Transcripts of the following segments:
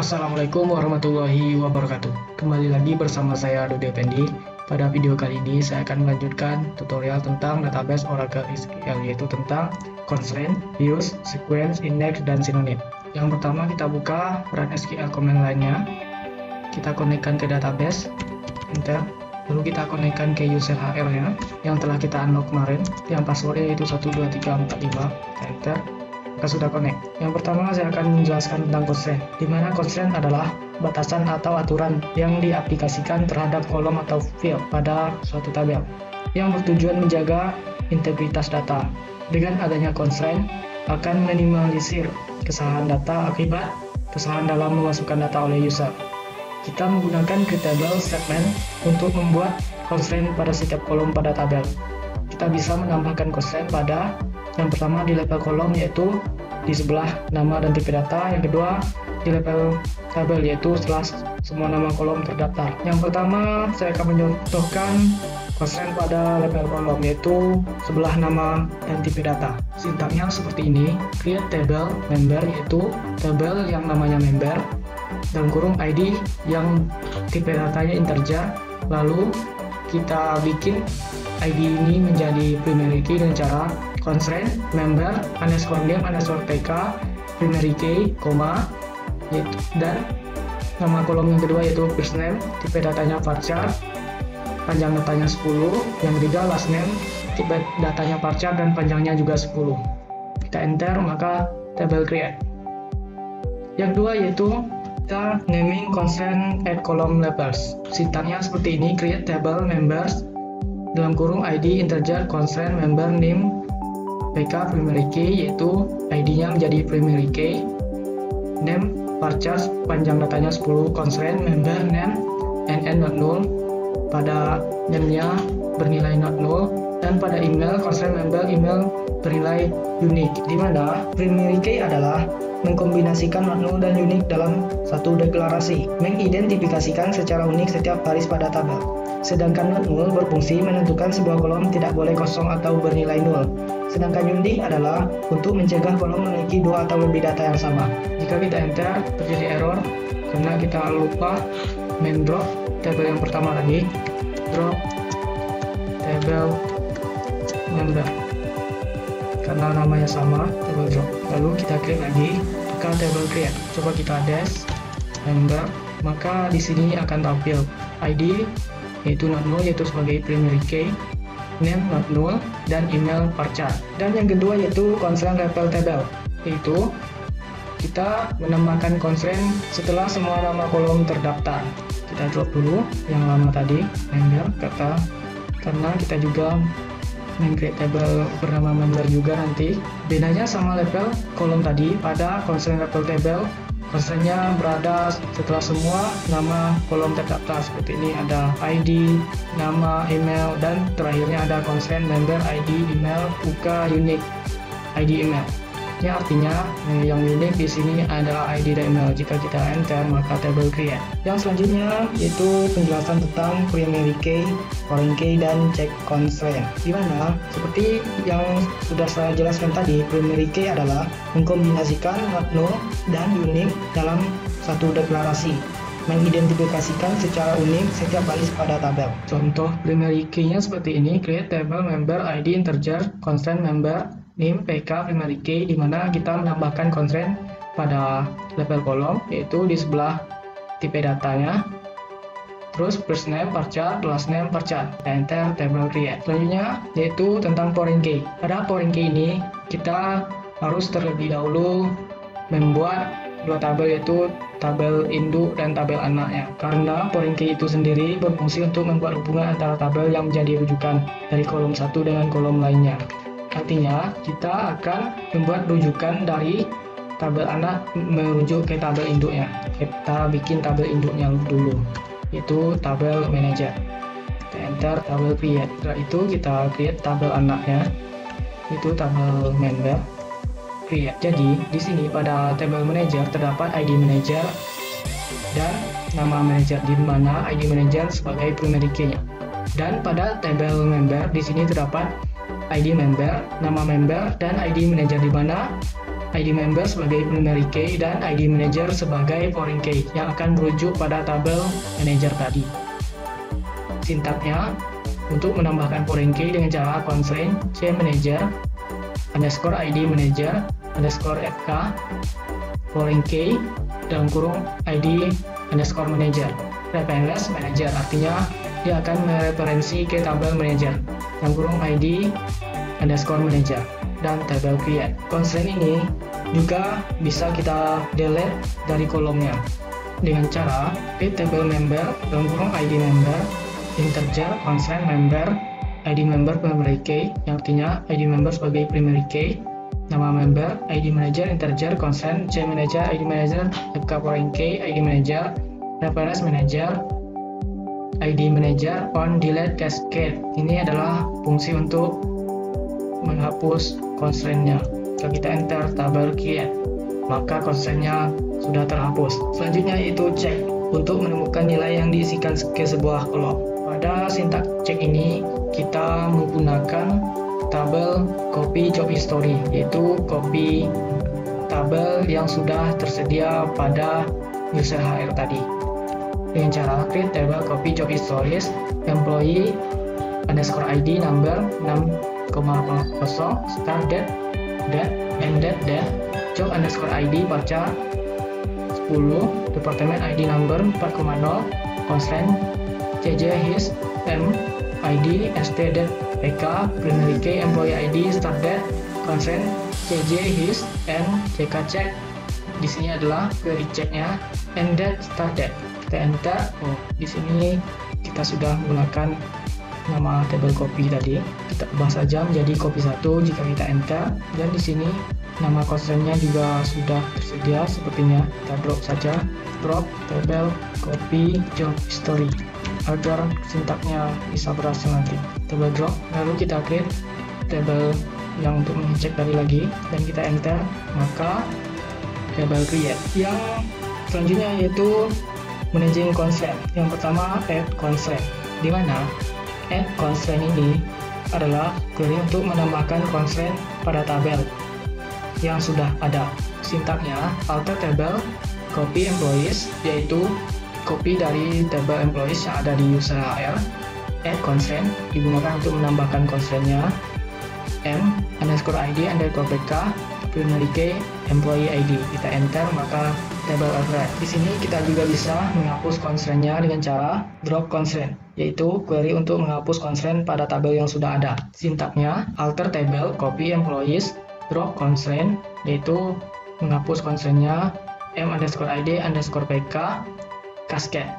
Assalamualaikum warahmatullahi wabarakatuh. Kembali lagi bersama saya Dodi Effendi. Pada video kali ini saya akan melanjutkan tutorial tentang database Oracle SQL, yaitu tentang constraint, views, sequence, index, dan sinonim. Yang pertama kita buka run SQL command lainnya. Kita konekkan ke database, enter. Lalu kita konekkan ke user HR nya yang telah kita unlock kemarin, yang passwordnya yaitu 12345, kita enter. Maka sudah connect. Yang pertama saya akan menjelaskan tentang constraint, di mana constraint adalah batasan atau aturan yang diaplikasikan terhadap kolom atau field pada suatu tabel yang bertujuan menjaga integritas data. Dengan adanya constraint akan minimalisir kesalahan data akibat kesalahan dalam memasukkan data oleh user. Kita menggunakan table statement untuk membuat constraint pada setiap kolom pada tabel. Kita bisa menambahkan constraint pada yang pertama di level kolom, yaitu di sebelah nama dan tipe data. Yang kedua di level tabel, yaitu setelah semua nama kolom terdaftar. Yang pertama saya akan mencontohkan constraint pada level kolom, yaitu sebelah nama dan tipe data. Sintaknya seperti ini: create table member, yaitu tabel yang namanya member, dalam kurung ID yang tipe datanya integer. Lalu kita bikin ID ini menjadi primary key dengan cara constraint member underscore name underscore pk primary key, koma, dan nama kolom yang kedua yaitu first name, tipe datanya varchar, panjang datanya 10. Yang ketiga last name, tipe datanya varchar dan panjangnya juga 10. Kita enter, maka table create. Yang kedua yaitu kita naming constraint at column levels. Sintaknya seperti ini: create table members dalam kurung ID integer constraint member name pk primary key, yaitu ID-nya menjadi primary key, name varchar, panjang datanya 10, constraint member name nn not null, pada name-nya bernilai not null, dan pada email constraint member email bernilai unique, di mana primary key adalah mengkombinasikan not null dan unique dalam satu deklarasi, mengidentifikasikan secara unik setiap baris pada tabel. Sedangkan not null berfungsi menentukan sebuah kolom tidak boleh kosong atau bernilai nol. Sedangkan unique adalah untuk mencegah kolom memiliki dua atau lebih data yang sama. Jika kita enter, terjadi error karena kita lupa drop tabel yang pertama tadi, drop table member, karena namanya sama, table drop. Lalu kita klik lagi, maka table create. Coba kita dash member, maka di sini akan tampil ID yaitu not null, yaitu sebagai primary key, name not null, dan email varchar. Dan yang kedua yaitu constraint level table, yaitu kita menambahkan constraint setelah semua nama kolom terdaftar. Kita drop dulu yang lama tadi, member, karena kita juga create table bernama member juga nanti. Bedanya sama level kolom tadi, pada constraint level table constraint-nya berada setelah semua nama kolom terdaftar. Seperti ini ada ID, nama, email, dan terakhirnya ada constraint member ID, email, UK, unique, ID, email. Ini artinya yang unik di sini adalah ID dan email. Jika kita enter, maka table create. Yang selanjutnya yaitu penjelasan tentang primary key, foreign key, dan check constraint. Di mana seperti yang sudah saya jelaskan tadi, primary key adalah mengkombinasikan not null dan unique dalam satu deklarasi, mengidentifikasikan secara unik setiap baris pada tabel. Contoh primary key-nya seperti ini: create table member ID integer constraint member name pk primary key, di mana kita menambahkan constraint pada level kolom, yaitu di sebelah tipe datanya, terus first name varchar, last name varchar. Enter, table create. Selanjutnya yaitu tentang foreign key. Pada foreign key ini kita harus terlebih dahulu membuat dua tabel, yaitu tabel induk dan tabel anaknya, karena foreign key itu sendiri berfungsi untuk membuat hubungan antara tabel yang menjadi rujukan dari kolom satu dengan kolom lainnya. Artinya kita akan membuat rujukan dari tabel anak merujuk ke tabel induknya. Kita bikin tabel induknya dulu, yaitu tabel manager. Kita enter, tabel create. Setelah itu kita create tabel anaknya, itu tabel member create. Jadi di sini pada tabel manager terdapat ID manager dan nama manager, di mana ID manager sebagai primary key-nya. Dan pada tabel member di sini terdapat ID member, nama member, dan ID manager, di mana ID member sebagai primary key dan ID manager sebagai foreign key yang akan merujuk pada tabel manager tadi. Sintaknya, untuk menambahkan foreign key dengan cara constraint cmanager underscore ID manager underscore fk foreign key dalam kurung ID underscore manager reference manager, artinya dia akan mereferensi ke tabel manager dalam kurung ID underscore manager dan tabel create. Constraint ini juga bisa kita delete dari kolomnya dengan cara create table member dalam kurung ID member integer constraint member ID member primary key, yang artinya ID member sebagai primary key, nama member ID manager integer constraint c manager ID manager fk foreign key ID manager reference manager ID manager on delete cascade. Ini adalah fungsi untuk menghapus constraint-nya. Jika kita enter tabel create, maka constraint-nya sudah terhapus. Selanjutnya yaitu check untuk menemukan nilai yang diisikan ke sebuah kolom. Pada sintak check ini kita menggunakan tabel copy job history, yaitu copy tabel yang sudah tersedia pada user HR tadi. Dengan cara create table copy job histories employee underscore ID number 6,0 start date end date job underscore ID baca 10 department ID number 4,0 constraint CJ his M ID ST date PK primary key employee ID start date constraint CJ his N CK check. Di sini adalah query checknya end date start date. Kita enter. Di sini kita sudah menggunakan nama table copy tadi. Kita ubah saja menjadi copy 1 jika kita enter, dan di sini nama constraint-nya juga sudah tersedia sepertinya. Kita drop saja, drop table copy job history agar sintaknya bisa berhasil nanti. Table drop, lalu kita create table yang untuk mengecek tadi lagi, dan kita enter, maka table create. Yang selanjutnya yaitu managing constraint. Yang pertama add constraint, di mana add constraint ini adalah query untuk menambahkan constraint pada tabel yang sudah ada. Sintaknya alter table copy employees, yaitu copy dari table employees yang ada di user HR. Add constraint digunakan untuk menambahkan constraint-nya M underscore ID underscore PK primary key employee ID. Kita enter, maka table override. Di sini kita juga bisa menghapus constraint-nya dengan cara drop constraint, yaitu query untuk menghapus constraint pada tabel yang sudah ada. Sintaknya alter table copy employees drop constraint, yaitu menghapus constraint-nya M underscore ID underscore PK cascade.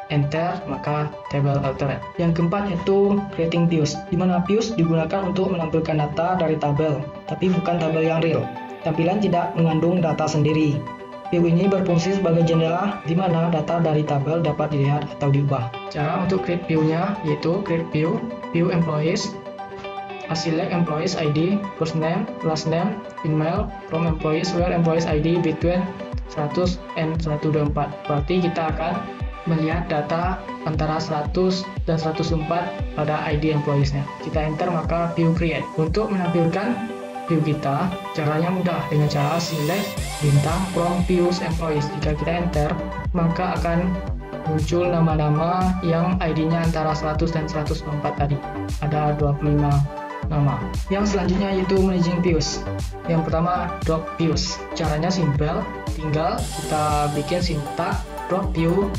Enter, maka table altered. Yang keempat yaitu creating views, di mana views digunakan untuk menampilkan data dari tabel, tapi bukan tabel yang real. Tampilan tidak mengandung data sendiri. View ini berfungsi sebagai jendela di mana data dari tabel dapat dilihat atau diubah. Cara untuk create view-nya yaitu create view, view employees, select employees ID, first name, last name, email, from employees, where employees ID between 100 and 124. Berarti kita akan melihat data antara 100 dan 104 pada ID employees-nya. Kita enter, maka view create. Untuk menampilkan view kita, caranya mudah dengan cara select bintang from views employees. Jika kita enter, maka akan muncul nama-nama yang ID-nya antara 100 dan 104 tadi. Ada 25 nama. Yang selanjutnya yaitu managing views. Yang pertama drop views. Caranya simple, tinggal kita bikin sintak drop view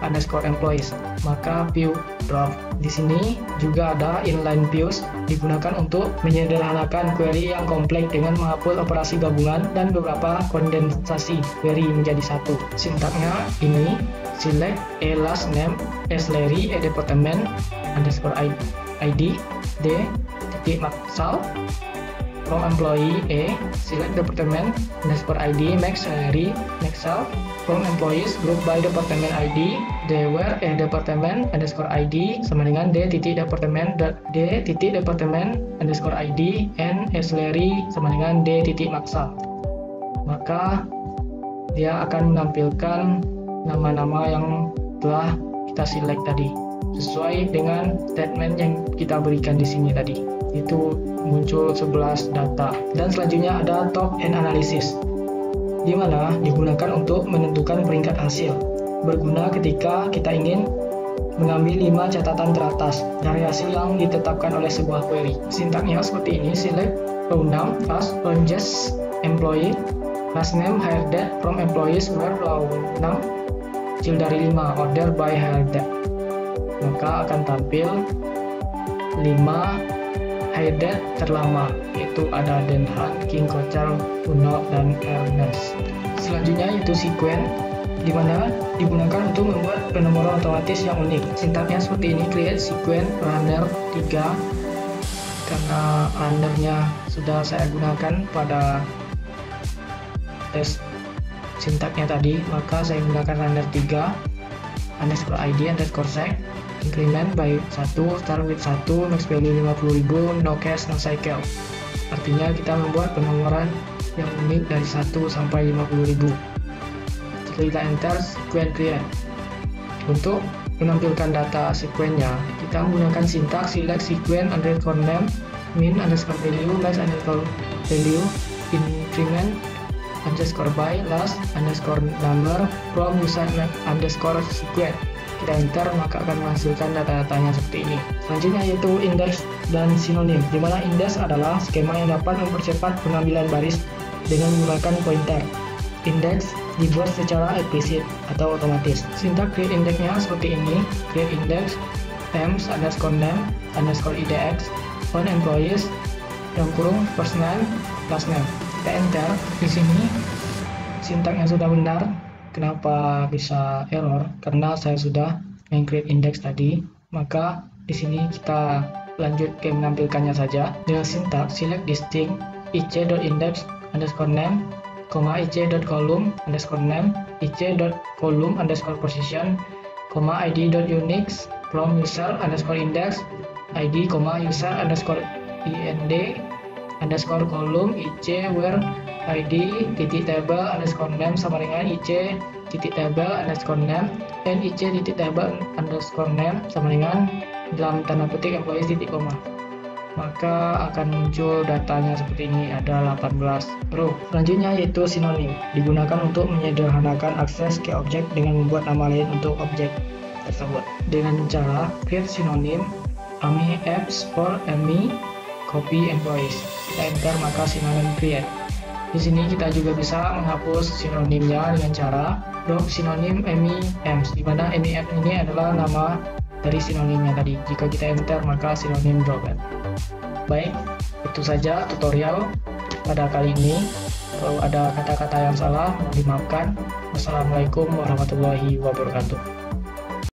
underscore employees, maka view drop. Di sini juga ada inline views, digunakan untuk menyederhanakan query yang kompleks dengan menghapus operasi gabungan dan beberapa kondensasi query menjadi satu. Sintaknya ini select a last name as Larry a department underscore ID D titik maksal from employee A select department underscore ID max salary maxal from employees group by department ID they were a department underscore ID sama dengan D titik department underscore ID and a salary sama dengan D titik maksal. Maka dia akan menampilkan nama-nama yang telah kita select tadi. sesuai dengan statement yang kita berikan di sini tadi. Itu muncul 11 data. Dan selanjutnya ada top and analysis, di mana digunakan untuk menentukan peringkat hasil. Berguna ketika kita ingin mengambil 5 catatan teratas dari hasil yang ditetapkan oleh sebuah query. Sintaknya seperti ini: select pronoun first, ranges employee, last name, hire date from employees where pronoun kecil dari 5, order by hire date. Maka akan tampil 5 hire date terlama, yaitu ada Den Haag, King Kochar, Uno, dan Ernest. Selanjutnya yaitu sequence, di mana digunakan untuk membuat penomoran otomatis yang unik. Sintaknya seperti ini: create sequence runner 3. Karena runnernya sudah saya gunakan pada tes sintaknya tadi, maka saya gunakan runner 3 underscore id underscore sec, increment by 1, start with 1, max value 50.000, no cache, no cycle. Artinya kita membuat penomoran yang unik dari 1 sampai 50.000. Kita enter sequence create. Untuk menampilkan data sequence-nya, kita menggunakan sintaks select sequence underscore name, min underscore value, max underscore value, increment underscore by, last underscore number from user underscore sequence. Kita enter, maka akan menghasilkan data-datanya seperti ini. Selanjutnya yaitu index dan sinonim, di mana index adalah skema yang dapat mempercepat pengambilan baris dengan menggunakan pointer. Index dibuat secara eksplisit atau otomatis. Sintak create indexnya seperti ini: create index temps underscore name underscore idx on employees yang kurung first name last name. Kita enter. Di sini sintaknya sudah benar. Kenapa bisa error? Karena saya sudah create index tadi. Maka di sini kita lanjut ke menampilkannya saja dengan sintak select distinct ic.index underscore name, ic.column underscore name, ic.column underscore position, id.unix from user underscore index, id, user underscore ind underscore column, ic where id titik table underscore name sama dengan ic titik table underscore name, and ic titik table underscore name sama dengan dalam tanda petik employees titik koma. Maka akan muncul datanya seperti ini, ada 18 row. Selanjutnya yaitu sinonim, digunakan untuk menyederhanakan akses ke objek dengan membuat nama lain untuk objek tersebut. Dengan cara create sinonim AMI apps for AMI copy employees. Kita enter, maka sinonim create. Di sini kita juga bisa menghapus sinonimnya dengan cara drop sinonim AMI apps, di mana AMI apps ini adalah nama dari sinonimnya tadi. Jika kita enter, maka sinonim drop. Baik, itu saja tutorial pada kali ini. Kalau ada kata-kata yang salah, mohon dimaafkan. Wassalamualaikum warahmatullahi wabarakatuh.